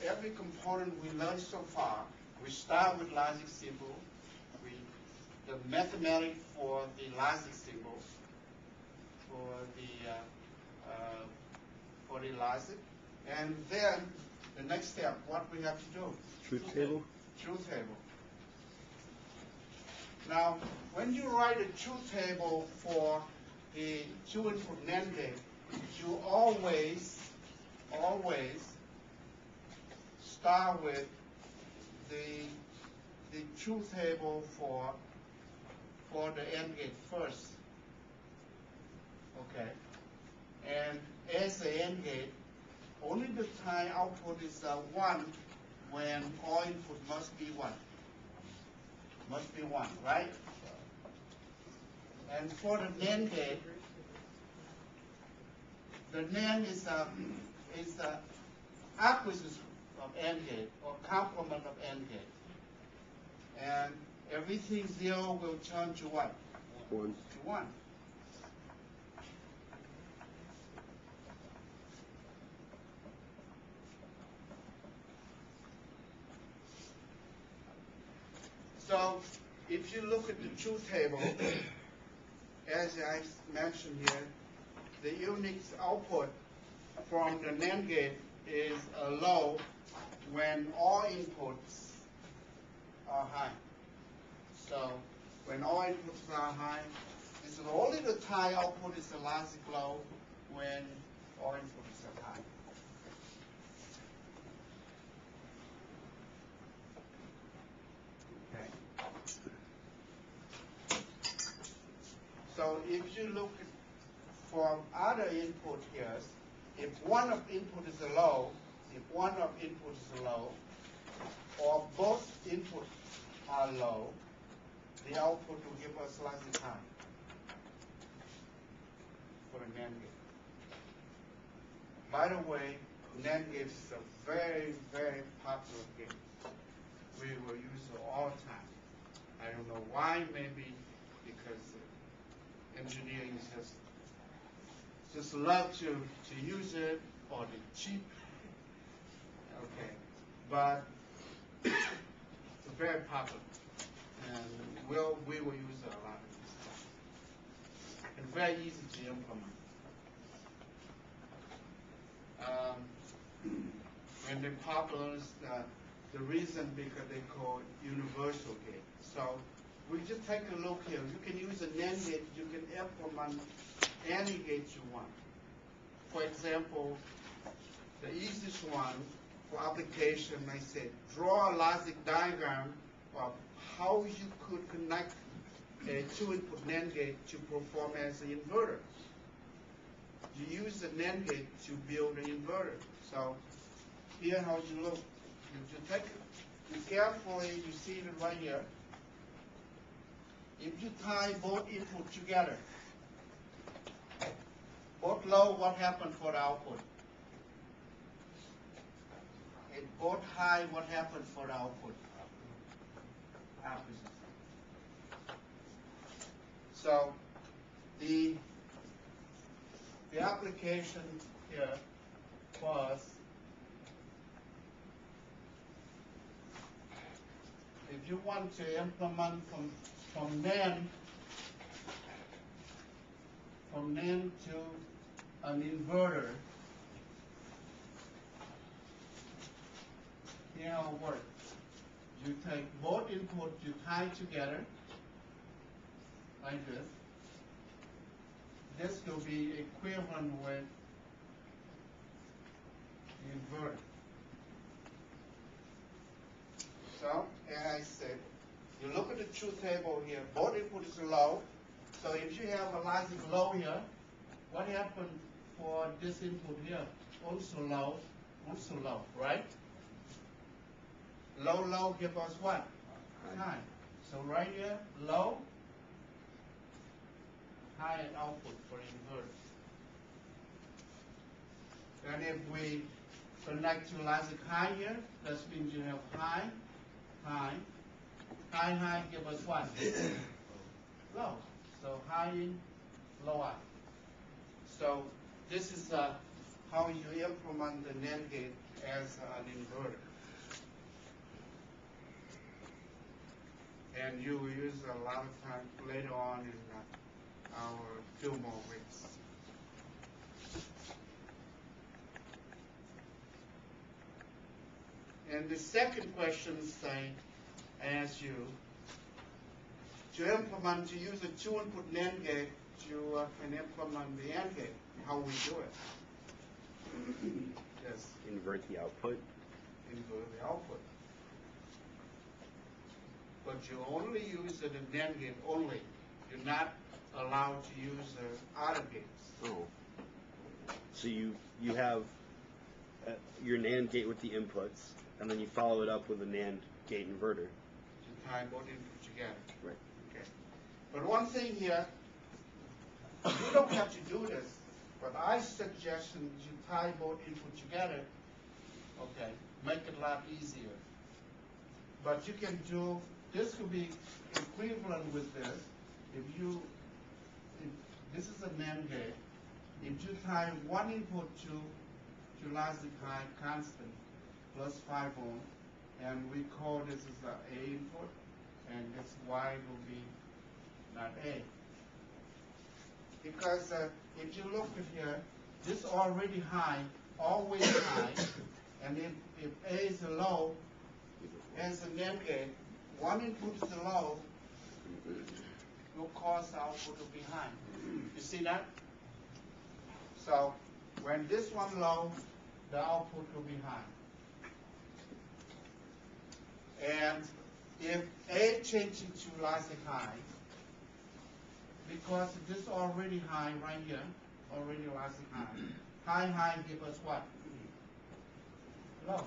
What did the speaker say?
every component we learned so far, we start with logic symbol, the mathematics for the logic symbol, for the logic, and then the next step, what we have to do? Truth table. Truth table. Now, when you write a truth table for the 2-input NAND gate, you always start with the truth table for the AND gate first. Okay. And as the AND gate, only the time output is 1 when all input must be 1. Must be 1, right? And for the NAND gate, the NAND is the opposite of AND gate, or complement of AND gate. And everything 0 will turn to what? 1. To 1. So if you look at the truth table, as I mentioned here, the Unix output from the NAND gate is low when all inputs are high. So when all inputs are high, this is only the time output is the logic low when all inputs are high. So if you look from other input here, if one of input is low, or both inputs are low, the output will give us logic high for the NAND gate. By the way, NAND gate is a very, very popular gate. We will use it all the time. I don't know why, maybe because engineering is just love to use it, or the cheap. Okay, but it's very popular, and we will use it a lot. And very easy to implement. And the popular is the reason because they call it universal gate. So we just take a look here. You can use a NAND gate. You can implement any gate you want. For example, the easiest one for application, I said, draw a logic diagram of how you could connect a 2-input NAND gate to perform as an inverter. You use the NAND gate to build an inverter. So here how you look. You take it, you carefully, you see it right here. If you tie both inputs together, both low, what happened for the output? And both high, what happened for the output? Opposite. So the application here was, if you want to implement from NAND to an inverter, here how it works. You take both inputs, you tie together like this. This will be equivalent with the inverter. So, as I said, you look at the truth table here, both inputs are low. So if you have a logic low here, what happened for this input here? Also low, right? Low, low give us what? High. So right here, low, high output for inverter. And if we connect to logic high here, that means you have high, high. High, high give us what? Low. So high in, low out. So this is how you implement the NAND gate as an inverter. And you will use a lot of time later on in our few more weeks. And the second question I ask you, to implement, to use a two-input NAND gate, you can implement the AND gate. How we do it? Yes. Invert the output. Invert the output. But you only use the NAND gate only. You're not allowed to use other gates. Oh. So you have your NAND gate with the inputs, and then you follow it up with a NAND gate inverter. To tie both inputs together. Right. Okay. But one thing here, you don't have to do this, but I suggest you tie both inputs together. Okay. Make it a lot easier. But you can do, this could be equivalent with this. If this is a NAND gate, if you tie one input to logic high constant plus 5 ohm, and we call this as a input, and this Y will be not A. Because if you look at here, this already high, always high, and if A is low, as a NAND gate, one input is low, will cause the output to be high. You see that? So when this one low, the output will be high. And if A changes to logic high, because this already high right here, already logic high, high give us what? Low.